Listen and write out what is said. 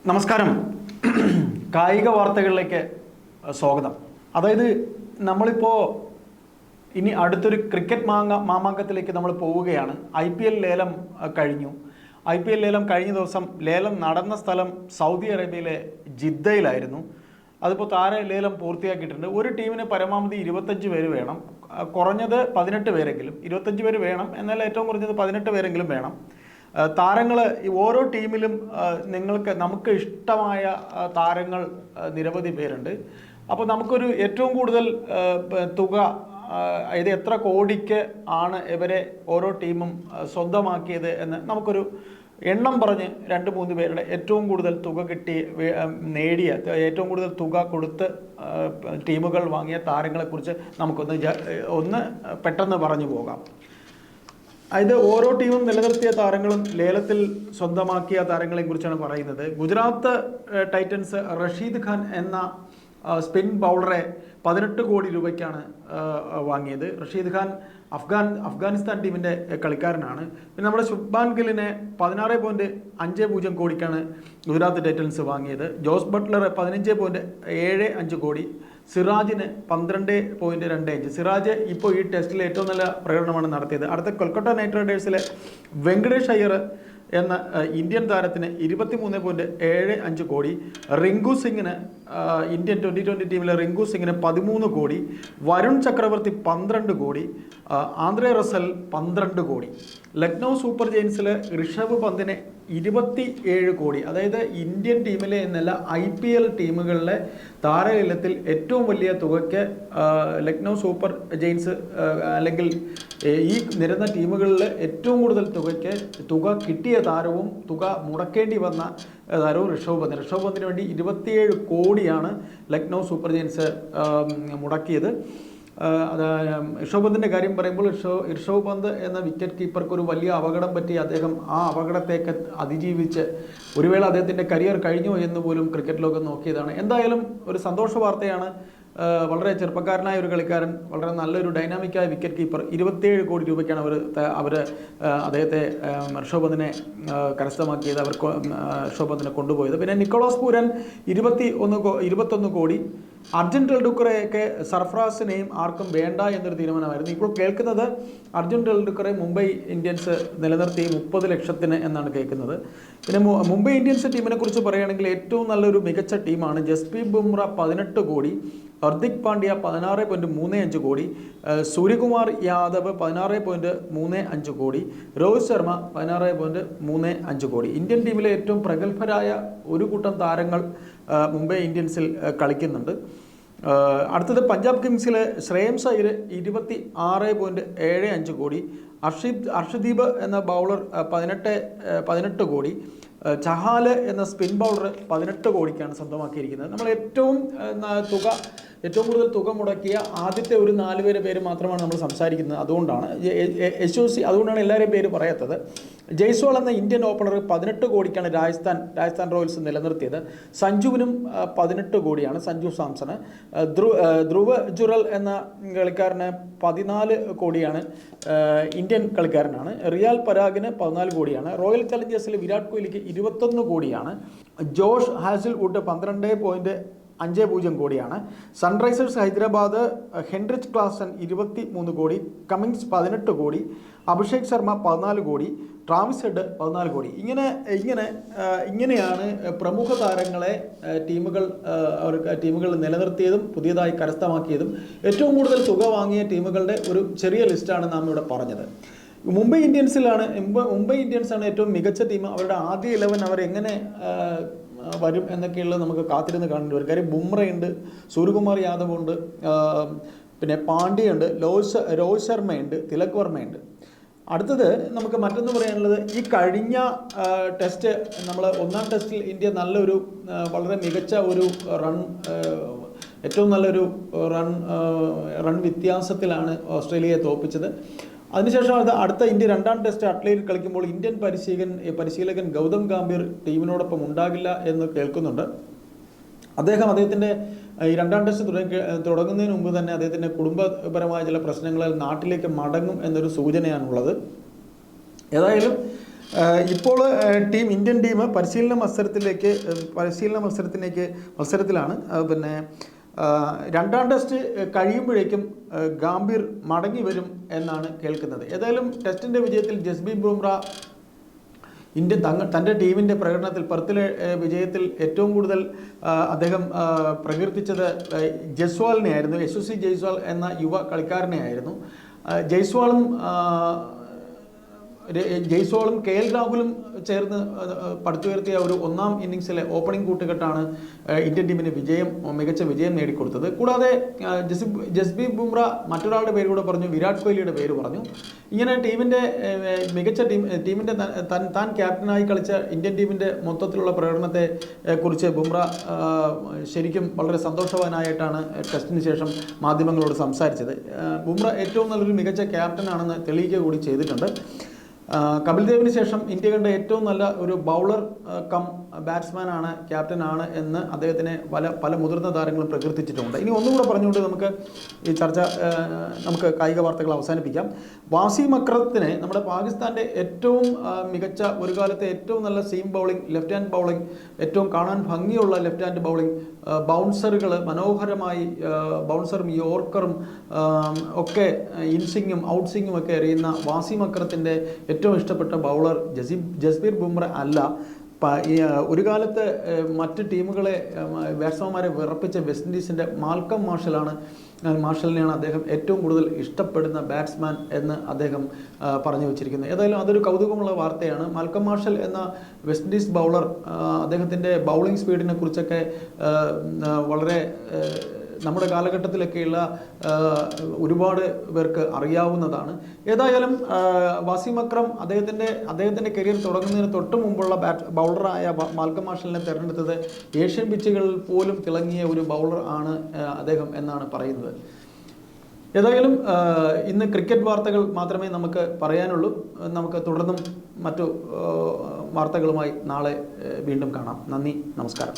നമസ്കാരം. കായിക വാർത്തകളിലേക്ക് സ്വാഗതം. അതായത് നമ്മളിപ്പോൾ ഇനി അടുത്തൊരു ക്രിക്കറ്റ് മാമാങ്കത്തിലേക്ക് നമ്മൾ പോവുകയാണ്. IPL ലേലം കഴിഞ്ഞു. IPL ലേലം കഴിഞ്ഞ ദിവസം ലേലം നടന്ന സ്ഥലം സൗദി അറേബ്യയിലെ ജിദ്ദയിലായിരുന്നു. അതിപ്പോൾ ലേലം പൂർത്തിയാക്കിയിട്ടുണ്ട്. ഒരു ടീമിന് പരമാവധി 25 പേര് വേണം, കുറഞ്ഞത് 18 പേരെങ്കിലും. 25 പേര് വേണം, എന്നാൽ ഏറ്റവും കുറഞ്ഞത് 18 പേരെങ്കിലും വേണം. താരങ്ങൾ ഓരോ ടീമിലും നമുക്ക് ഇഷ്ടമായ താരങ്ങൾ നിരവധി പേരുണ്ട്. അപ്പോൾ നമുക്കൊരു ഏറ്റവും കൂടുതൽ തുക, ഇത് എത്ര കോടിക്ക് ആണ് ഇവരെ ഓരോ ടീമും സ്വന്തമാക്കിയത് എന്ന് നമുക്കൊരു എണ്ണം പറഞ്ഞ് 2-3 പേരുടെ ഏറ്റവും കൂടുതൽ തുക നേടിയ ഏറ്റവും കൂടുതൽ തുക കൊടുത്ത് ടീമുകൾ വാങ്ങിയ താരങ്ങളെക്കുറിച്ച് നമുക്കൊന്ന് പെട്ടെന്ന് പറഞ്ഞു പോകാം. അതായത് ഓരോ ടീമും നിലനിർത്തിയ താരങ്ങളും ലേലത്തിൽ സ്വന്തമാക്കിയ താരങ്ങളെ കുറിച്ചാണ് പറയുന്നത്. ഗുജറാത്ത് ടൈറ്റൻസ് റഷീദ് ഖാൻ എന്ന സ്പിൻ ബൗളറെ 18 കോടി രൂപയ്ക്കാണ് വാങ്ങിയത്. റഷീദ് ഖാൻ അഫ്ഗാനിസ്ഥാൻ ടീമിൻ്റെ കളിക്കാരനാണ്. പിന്നെ നമ്മുടെ ശുഭ്മാൻ ഗില്ലിനെ 16.50 കോടിക്കാണ് ഗുജറാത്ത് ടൈറ്റൻസ് വാങ്ങിയത്. ജോസ് ബട്ട്ലർ 15.75 കോടി. സിറാജിന് 12.25. സിറാജ് ഇപ്പോൾ ഈ ടെസ്റ്റിൽ ഏറ്റവും നല്ല പ്രകടനമാണ് നടത്തിയത്. അടുത്ത കൊൽക്കത്ത നൈറ്റ് റൈഡേഴ്സിലെ വെങ്കടേഷ് അയ്യർ എന്ന ഇന്ത്യൻ താരത്തിന് 23.75 കോടി. റിങ്കു സിംഗിന് ഇന്ത്യൻ 2020 ടീമിലെ റിങ്കു സിംഗിന് 13 കോടി. വരുൺ ചക്രവർത്തി 12 കോടി. ആന്ദ്രേ റസൽ 12 കോടി. ലക്നൗ സൂപ്പർ ജയൻസിലെ ഋഷഭ് പന്തിന് 27 കോടി. അതായത് ഇന്ത്യൻ ടീമിലെ എന്നല്ല IPL ടീമുകളിലെ താരലേലത്തിൽ ഏറ്റവും വലിയ തുകയ്ക്ക് ലക്നൗ സൂപ്പർ ജയൻസ് അല്ലെങ്കിൽ ഈ നിരന്ന ടീമുകളിൽ ഏറ്റവും കൂടുതൽ തുക കിട്ടിയ താരവും തുക മുടക്കേണ്ടി വന്ന താരവും ഋഷഭ് പന്തിന് വേണ്ടി 27 കോടിയാണ് ലക്നൗ സൂപ്പർ ജയൻസ് മുടക്കിയത്. ഋഷഭ് പന്തിൻ്റെ കാര്യം പറയുമ്പോൾ ഋഷഭ് പന്ത് എന്ന വിക്കറ്റ് കീപ്പർക്ക് ഒരു വലിയ അപകടം പറ്റി. അദ്ദേഹം ആ അപകടത്തേക്ക് അതിജീവിച്ച് ഒരു വേള അദ്ദേഹത്തിൻ്റെ കരിയർ കഴിഞ്ഞു എന്ന് പോലും ക്രിക്കറ്റ് ലോകം നോക്കിയതാണ്. എന്തായാലും ഒരു സന്തോഷ വാർത്തയാണ്. വളരെ ചെറുപ്പക്കാരനായ ഒരു കളിക്കാരൻ, വളരെ നല്ലൊരു ഡൈനാമിക്കായ വിക്കറ്റ് കീപ്പർ, 27 കോടി രൂപയ്ക്കാണ് അവർ അദ്ദേഹത്തെ ഋഷഭ് പന്തിനെ കരസ്ഥമാക്കിയത്, ഋഷഭ് പന്തിനെ കൊണ്ടുപോയത്. പിന്നെ നിക്കോളാസ് പൂരൻ 21 കോടി. അർജുൻ ടെണ്ടുൽക്കറെയൊക്കെ സർഫറാസിനെയും ആർക്കും വേണ്ട എന്നൊരു തീരുമാനമായിരുന്നു. ഇപ്പോൾ കേൾക്കുന്നത് അർജുൻ ടെണ്ടുൽക്കറെ മുംബൈ ഇന്ത്യൻസ് നിലനിർത്തി 30 ലക്ഷത്തിന് എന്നാണ് കേൾക്കുന്നത്. പിന്നെ മുംബൈ ഇന്ത്യൻസ് ടീമിനെ കുറിച്ച് പറയുകയാണെങ്കിൽ ഏറ്റവും നല്ലൊരു മികച്ച ടീമാണ്. ജസ്പ്രീത് ബുംറ 18 കോടി. ഹർദിക് പാണ്ഡ്യ 16.35 കോടി. സൂര്യകുമാർ യാദവ് 16.35 കോടി. രോഹിത് ശർമ്മ 16.35 കോടി. ഇന്ത്യൻ ടീമിലെ ഏറ്റവും പ്രഗത്ഭരായ ഒരു കൂട്ടം താരങ്ങൾ മുംബൈ ഇന്ത്യൻസിൽ കളിക്കുന്നുണ്ട്. അടുത്തത് പഞ്ചാബ് കിങ്സിലെ ശ്രേയംസ് അയ്യർ 26.75 കോടി. അർഷദീപ് എന്ന ബൗളർ 18 കോടി. ചഹാല് എന്ന സ്പിൻ ബൗളർ 18 കോടിക്കാണ് സ്വന്തമാക്കിയിരിക്കുന്നത്. നമ്മൾ ഏറ്റവും കൂടുതൽ തുക മുടക്കിയ ആദ്യത്തെ ഒരു 4 പേര് മാത്രമാണ് നമ്മൾ സംസാരിക്കുന്നത്. അതുകൊണ്ടാണ് അതുകൊണ്ടാണ് എല്ലാവരെയും പേര് പറയാത്തത്. ജയ്സ്വാൾ എന്ന ഇന്ത്യൻ ഓപ്പണർ 18 കോടിക്കാണ് രാജസ്ഥാൻ റോയൽസ് നിലനിർത്തിയത്. സഞ്ജുവിനും 18 കോടിയാണ്, സഞ്ജു സാംസണ്. ധ്രുവ ജുറൽ എന്ന കളിക്കാരന് 14 കോടിയാണ്, ഇന്ത്യൻ കളിക്കാരനാണ്. റിയാൽ പരാഗിന് 14 കോടിയാണ്. റോയൽ ചലഞ്ചേഴ്സിൽ വിരാട് കോഹ്ലിക്ക് 21 കോടിയാണ്. ജോഷ് ഹാസിൽവുഡ് 12.50 കോടിയാണ്. സൺറൈസേഴ്സ് ഹൈദരാബാദ് ഹെൻറിച്ച് ക്ലാസൻ 23 കോടി. കമിൻസ് 18 കോടി. അഭിഷേക് ശർമ്മ 14 കോടി. ട്രാവിസ് ഹെഡ് 14 കോടി. ഇങ്ങനെയാണ് പ്രമുഖ താരങ്ങളെ ടീമുകൾ നിലനിർത്തിയതും പുതിയതായി കരസ്ഥമാക്കിയതും. ഏറ്റവും കൂടുതൽ തുക വാങ്ങിയ ടീമുകളുടെ ഒരു ചെറിയ ലിസ്റ്റാണ് നാം ഇവിടെ പറഞ്ഞത്. മുംബൈ ഇന്ത്യൻസാണ് ഏറ്റവും മികച്ച ടീം. അവരുടെ ആദ്യ 11 അവരെങ്ങനെ വരും എന്നൊക്കെയുള്ളത് നമുക്ക് കാത്തിരുന്ന് കാണേണ്ടി വരും. കാര്യം ബുംറയുണ്ട്, സൂര്യകുമാർ യാദവ് ഉണ്ട്, പിന്നെ പാണ്ഡ്യയുണ്ട്, രോഹിത് ശർമ്മയുണ്ട്, തിലക് വർമ്മയുണ്ട്. അടുത്തത് നമുക്ക് മറ്റൊന്ന് പറയാനുള്ളത്, ഈ കഴിഞ്ഞ ടെസ്റ്റ് നമ്മൾ 1-ാം ടെസ്റ്റിൽ ഇന്ത്യ നല്ലൊരു വളരെ മികച്ച ഒരു ഏറ്റവും നല്ലൊരു റൺ വ്യത്യാസത്തിലാണ് ഓസ്ട്രേലിയയെ തോൽപ്പിച്ചത്. അതിനുശേഷം അടുത്ത ഇന്ത്യ 2-ാം ടെസ്റ്റ് അഡ്ലൈഡിൽ കളിക്കുമ്പോൾ ഇന്ത്യൻ പരിശീലകൻ ഗൗതം ഗംഭീർ ടീമിനോടൊപ്പം ഉണ്ടാകില്ല എന്ന് കേൾക്കുന്നുണ്ട്. അദ്ദേഹത്തിൻ്റെ ഈ 2-ാം ടെസ്റ്റ് തുടങ്ങുന്നതിന് മുമ്പ് തന്നെ അദ്ദേഹത്തിൻ്റെ കുടുംബപരമായ ചില പ്രശ്നങ്ങളാൽ നാട്ടിലേക്ക് മടങ്ങും എന്നൊരു സൂചനയാണുള്ളത്. ഏതായാലും ഇപ്പോൾ ഇന്ത്യൻ ടീം മത്സരത്തിലാണ്. പിന്നെ രണ്ടാം ടെസ്റ്റ് കഴിയുമ്പോഴേക്കും ഗാംഭീർ മടങ്ങി വരും എന്നാണ് കേൾക്കുന്നത്. ഏതായാലും ടെസ്റ്റിൻ്റെ വിജയത്തിൽ ജസ്പ്രീത് ബുംറ തൻ്റെ ടീമിൻ്റെ പ്രകടനത്തിൽ പെർത്തിലെ വിജയത്തിൽ ഏറ്റവും കൂടുതൽ അദ്ദേഹം പ്രകീർത്തിച്ചത് ജയ്സ്വാളിനെ ആയിരുന്നു. യശസ്വി ജയ്സ്വാൾ എന്ന യുവ കളിക്കാരനെ ആയിരുന്നു. ജയ്സ്വാളും കെ എൽ രാഹുലും ചേർന്ന് പടുത്തുയർത്തിയ ഒരു ഒന്നാം ഇന്നിങ്സിലെ ഓപ്പണിംഗ് കൂട്ടുകെട്ടാണ് ഇന്ത്യൻ ടീമിന് മികച്ച വിജയം നേടിക്കൊടുത്തത്. കൂടാതെ ജസ്പ്രീത് ബുംറ മറ്റൊരാളുടെ പേര് കൂടെ പറഞ്ഞു, വിരാട് കോഹ്ലിയുടെ പേര് പറഞ്ഞു. ഇങ്ങനെ ടീമിൻ്റെ താൻ ക്യാപ്റ്റനായി കളിച്ച ഇന്ത്യൻ ടീമിൻ്റെ മൊത്തത്തിലുള്ള പ്രകടനത്തെ കുറിച്ച് ബുംറ ശരിക്കും വളരെ സന്തോഷവാനായിട്ടാണ് ടെസ്റ്റിന് ശേഷം മാധ്യമങ്ങളോട് സംസാരിച്ചത്. ബുംറ ഏറ്റവും നല്ലൊരു മികച്ച ക്യാപ്റ്റനാണെന്ന് തെളിയിക്കുക കൂടി ചെയ്തിട്ടുണ്ട്. കപിൽ ദേവിന് ശേഷം ഇന്ത്യ കണ്ട ഏറ്റവും നല്ല ഒരു ബൗളർ കം ബാറ്റ്സ്മാനാണ്, ക്യാപ്റ്റനാണ് എന്ന് അദ്ദേഹത്തിനെ പല മുതിർന്ന താരങ്ങളും പ്രകീർത്തിച്ചിട്ടുണ്ട്. ഇനി ഒന്നുകൂടെ പറഞ്ഞുകൊണ്ട് നമുക്ക് കായിക വാർത്തകൾ അവസാനിപ്പിക്കാം. വാസിം അക്രമിനെ നമ്മുടെ പാകിസ്ഥാൻ്റെ ഏറ്റവും മികച്ച ഒരു കാലത്തെ ഏറ്റവും നല്ല seam bowling, left hand bowling, ഏറ്റവും കാണാൻ ഭംഗിയുള്ള ലെഫ്റ്റ് ഹാൻഡ് ബൗളിംഗ്, ബൗൺസറുകൾ മനോഹരമായി ബൗൺസറും യോർക്കറും ഒക്കെ ഇൻസിങ്ങും ഔട്ട് സിങ്ങും ഒക്കെ എറിയുന്ന വാസിം അക്രമിൻ്റെ ഏറ്റവും ഇഷ്ടപ്പെട്ട ബൗളർ ജസ്പ്രീത് ബുംറ അല്ല. ഒരു കാലത്ത് മറ്റ് ടീമുകളെ ബാറ്റ്സ്മാൻമാരെ വിറപ്പിച്ച വെസ്റ്റ് ഇൻഡീസിൻ്റെ മാൽക്കം മാർഷലിനെയാണ് അദ്ദേഹം ഏറ്റവും കൂടുതൽ ഇഷ്ടപ്പെടുന്ന ബാറ്റ്സ്മാൻ എന്ന് അദ്ദേഹം പറഞ്ഞു വെച്ചിരിക്കുന്നത്. ഏതായാലും അതൊരു കൗതുകമുള്ള വാർത്തയാണ്. മാൽക്കം മാർഷൽ എന്ന വെസ്റ്റ് ഇൻഡീസ് ബൗളർ, അദ്ദേഹത്തിൻ്റെ ബൗളിംഗ് സ്പീഡിനെ കുറിച്ചൊക്കെ വളരെ നമ്മുടെ കാലഘട്ടത്തിലൊക്കെയുള്ള ഒരുപാട് പേർക്ക് അറിയാവുന്നതാണ്. ഏതായാലും വാസിം അക്രം അദ്ദേഹത്തിൻ്റെ കരിയർ തുടങ്ങുന്നതിന് തൊട്ട് മുമ്പുള്ള ബൗളറായ മാൽക്കം മാർഷലിനെ തിരഞ്ഞെടുത്തത് ഏഷ്യൻ പിച്ചുകളിൽ പോലും തിളങ്ങിയ ഒരു ബൗളർ ആണ് അദ്ദേഹം എന്നാണ് പറയുന്നത്. ഏതായാലും ഇന്ന് ക്രിക്കറ്റ് വാർത്തകൾ മാത്രമേ നമുക്ക് പറയാനുള്ളൂ. നമുക്ക് തുടർന്നും മറ്റു വാർത്തകളുമായി നാളെ വീണ്ടും കാണാം. നന്ദി, നമസ്കാരം.